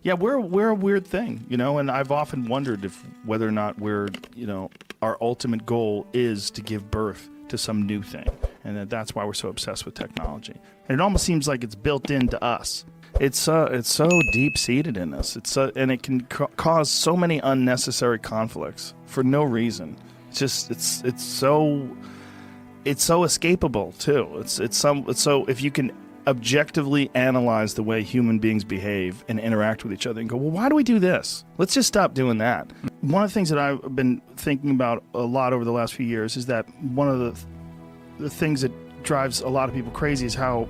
Yeah, we're a weird thing, and I've often wondered whether or not our ultimate goal is to give birth to some new thing, and that's why we're so obsessed with technology. And it almost seems like it's built into us. It's so deep-seated in us. And it can cause so many unnecessary conflicts for no reason. It's so escapable too. So if you can objectively analyze the way human beings behave and interact with each other and go, well, why do we do this? Let's just stop doing that. One of the things that I've been thinking about a lot over the last few years is that one of the things that drives a lot of people crazy is how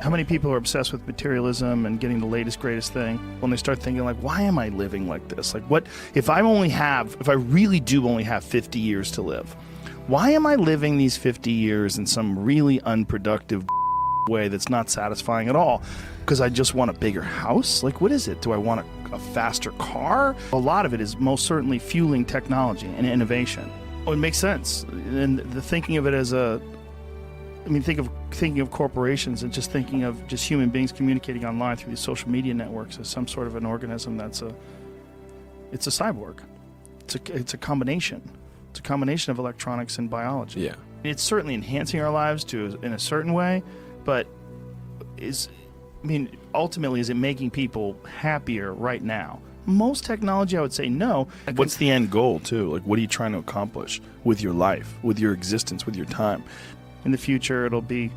many people are obsessed with materialism and getting the latest, greatest thing when they start thinking, like, why am I living like this? Like, what if I really do only have 50 years to live? Why am I living these 50 years in some really unproductive way that's not satisfying at all? Because I just want a bigger house? Like, what is it? Do I want a faster car? A lot of it is most certainly fueling technology and innovation. Oh, it makes sense. And the thinking of it as thinking of corporations and just thinking of just human beings communicating online through these social media networks as some sort of an organism it's a cyborg. It's a combination. It's a combination of electronics and biology. Yeah. It's certainly enhancing our lives in a certain way, but ultimately, is it making people happier right now? Most technology, I would say no. What's the end goal, too? Like, what are you trying to accomplish with your life, with your existence, with your time? In the future, it'll be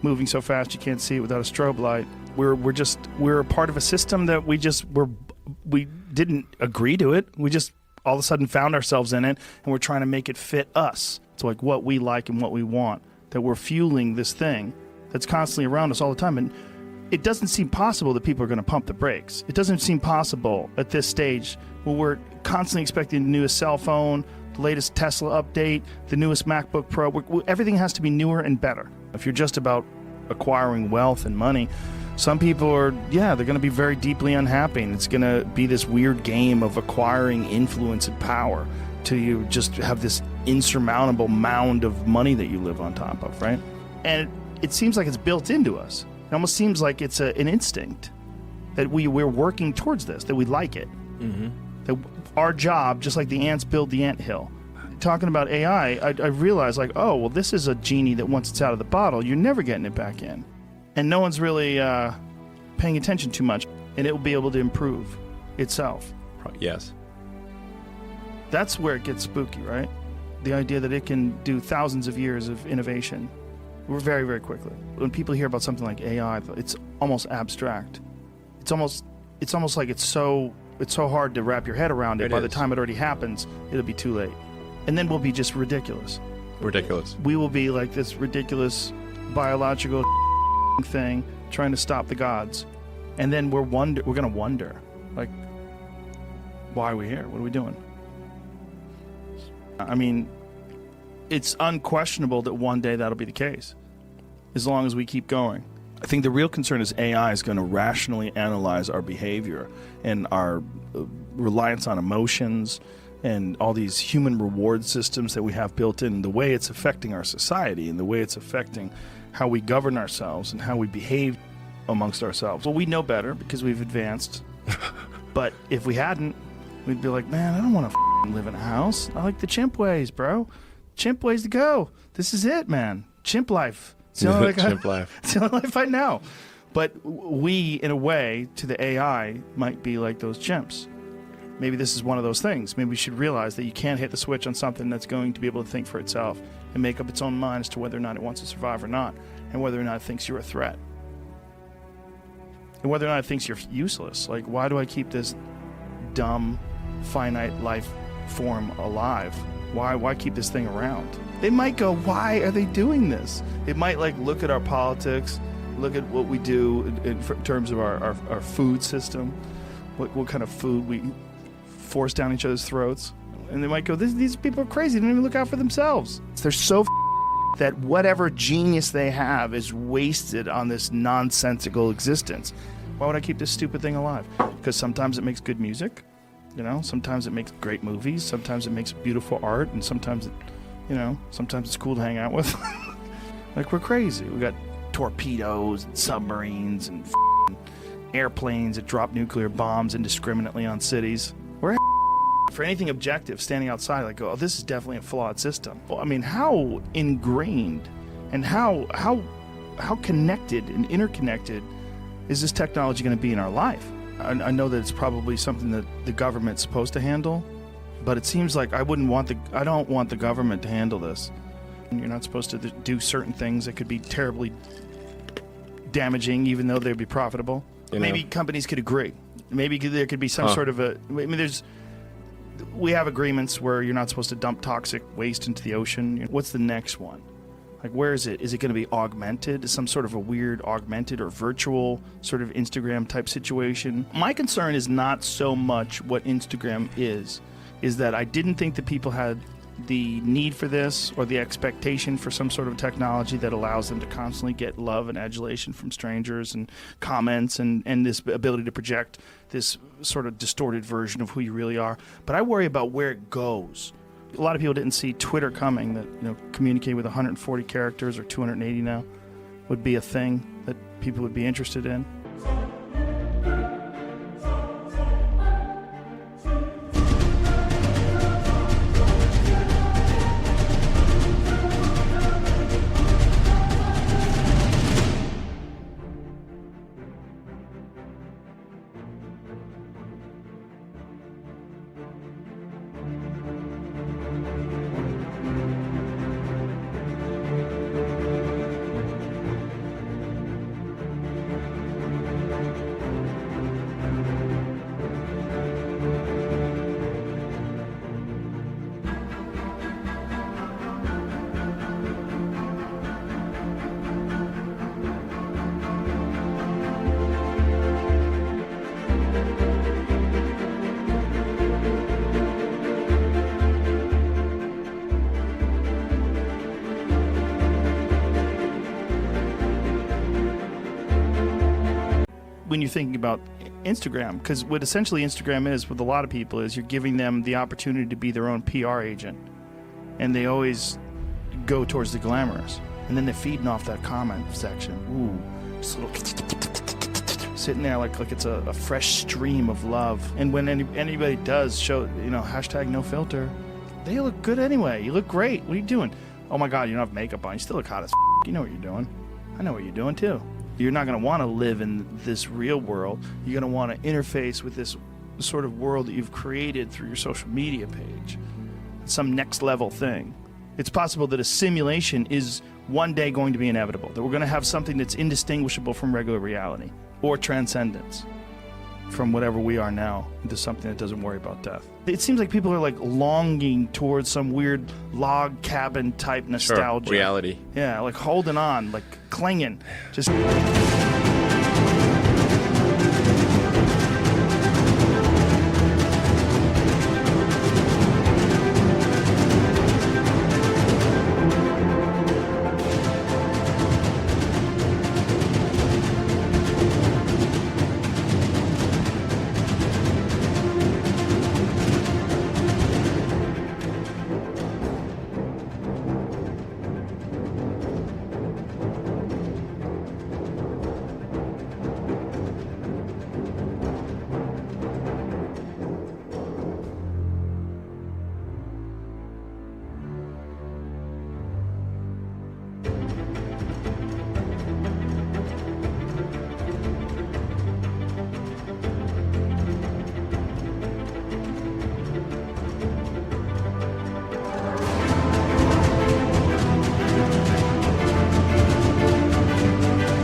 moving so fast you can't see it without a strobe light. We're a part of a system that we didn't agree to it. We just all of a sudden found ourselves in it, and we're trying to make it fit us. It's like what we like and what we want, that we're fueling this thing that's constantly around us all the time. And it doesn't seem possible that people are going to pump the brakes. It doesn't seem possible at this stage when we're constantly expecting the newest cell phone, the latest Tesla update, the newest MacBook Pro. Everything has to be newer and better. If you're just about acquiring wealth and money, some people they're going to be very deeply unhappy. And it's going to be this weird game of acquiring influence and power till you just have this insurmountable mound of money that you live on top of, right? And it seems like it's built into us. It almost seems like it's an instinct that we're working towards this, that we like it. Mm-hmm. That our job, just like the ants build the anthill. Talking about AI, I realized, like, oh, well, this is a genie that once it's out of the bottle, you're never getting it back in. And no one's really paying attention too much, and it will be able to improve itself. Yes. That's where it gets spooky, right? The idea that it can do thousands of years of innovation very, very quickly. When people hear about something like AI, it's almost abstract. It's almost like it's so hard to wrap your head around it. By the time it already happens, it'll be too late. And then we'll be just ridiculous. Ridiculous. We will be like this ridiculous biological thing trying to stop the gods. And then we're going to wonder, like, why are we here? What are we doing? I mean, it's unquestionable that one day that'll be the case, as long as we keep going. I think the real concern is AI is going to rationally analyze our behavior and our reliance on emotions and all these human reward systems that we have built in, the way it's affecting our society and the way it's affecting how we govern ourselves and how we behave amongst ourselves. Well, we know better because we've advanced. But if we hadn't, we'd be like, man, I don't want to live in a house. I like the chimp ways, bro. Chimp ways to go. This is it, man. Chimp life. It's the only life. It's the only life I know. But we, in a way, to the AI, might be like those chimps. Maybe this is one of those things. Maybe we should realize that you can't hit the switch on something that's going to be able to think for itself and make up its own mind as to whether or not it wants to survive or not, and whether or not it thinks you're a threat. And whether or not it thinks you're useless. Like, why do I keep this dumb, finite life form alive? Why keep this thing around? It might go, why are they doing this? It might, like, look at our politics, look at what we do in terms of our food system, what kind of food we force down each other's throats. And they might go, these people are crazy. They don't even look out for themselves. They're so that whatever genius they have is wasted on this nonsensical existence. Why would I keep this stupid thing alive? Because sometimes it makes good music, sometimes it makes great movies, sometimes it makes beautiful art, and sometimes it's cool to hang out with. Like, we're crazy. We got torpedoes and submarines and airplanes that drop nuclear bombs indiscriminately on cities. We're for anything objective, standing outside, like, oh, this is definitely a flawed system. Well, I mean, how ingrained and how connected and interconnected is this technology going to be in our life? I know that it's probably something that the government's supposed to handle, but it seems like I don't want the government to handle this. And you're not supposed to do certain things that could be terribly damaging, even though they'd be profitable. Maybe companies could agree. Maybe there could be some sort of we have agreements where you're not supposed to dump toxic waste into the ocean. What's the next one? Like, where is it? Is it going to be augmented? Some sort of a weird augmented or virtual sort of Instagram type situation? My concern is not so much what Instagram is that I didn't think that people had the need for this or the expectation for some sort of technology that allows them to constantly get love and adulation from strangers and comments and this ability to project this sort of distorted version of who you really are. But I worry about where it goes. A lot of people didn't see Twitter coming, that communicate with 140 characters or 280 now would be a thing that people would be interested in. When you're thinking about Instagram, because what essentially Instagram is with a lot of people is you're giving them the opportunity to be their own PR agent, and they always go towards the glamorous, and then they're feeding off that comment section. Ooh, just a little sitting there like it's a fresh stream of love. And when anybody does show, hashtag no filter, they look good anyway. You look great. What are you doing? Oh my God, you don't have makeup on. You still look hot as You know what you're doing. I know what you're doing too. You're not going to want to live in this real world. You're going to want to interface with this sort of world that you've created through your social media page. It's some next level thing. It's possible that a simulation is one day going to be inevitable, that we're going to have something that's indistinguishable from regular reality or transcendence from whatever we are now into something that doesn't worry about death. It seems like people are like longing towards some weird log cabin type nostalgia. Sure, reality. Yeah, like holding on, like clinging. Just...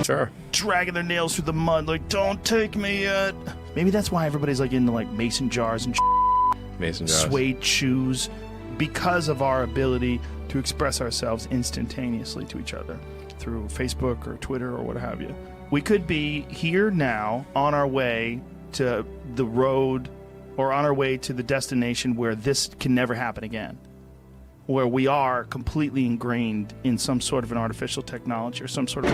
Sure. Dragging their nails through the mud, like, don't take me yet. Maybe that's why everybody's like into like mason jars and Mason jars. Suede shoes, because of our ability to express ourselves instantaneously to each other through Facebook or Twitter or what have you. We could be here now on our way to the road or on our way to the destination where this can never happen again, where we are completely ingrained in some sort of an artificial technology or some sort of...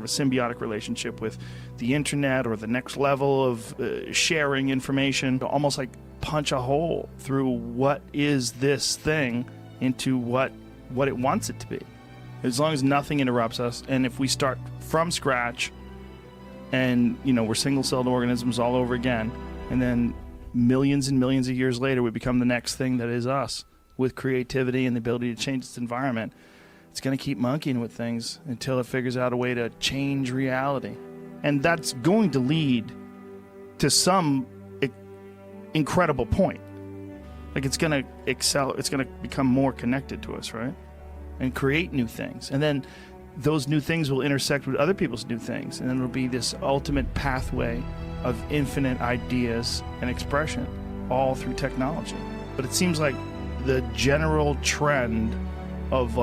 a symbiotic relationship with the internet or the next level of sharing information, to almost like punch a hole through what is this thing into what it wants it to be. As long as nothing interrupts us, and if we start from scratch and, we're single-celled organisms all over again, and then millions and millions of years later we become the next thing that is us, with creativity and the ability to change its environment, it's going to keep monkeying with things until it figures out a way to change reality. And that's going to lead to some incredible point. Like, it's going to excel, it's going to become more connected to us, right? And create new things. And then those new things will intersect with other people's new things. And then it'll be this ultimate pathway of infinite ideas and expression, all through technology. But it seems like the general trend of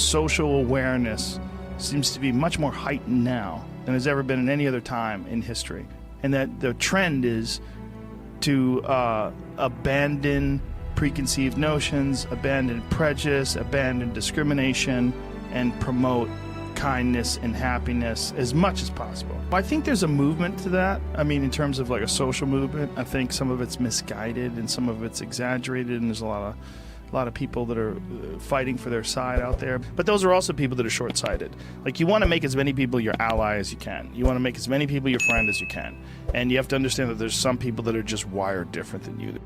social awareness seems to be much more heightened now than has ever been in any other time in history. And that the trend is to abandon preconceived notions, abandon prejudice, abandon discrimination, and promote kindness and happiness as much as possible. I think there's a movement to that. I mean, in terms of like a social movement, I think some of it's misguided and some of it's exaggerated, and there's a lot of people that are fighting for their side out there. But those are also people that are short-sighted. Like, you want to make as many people your ally as you can. You want to make as many people your friend as you can. And you have to understand that there's some people that are just wired different than you.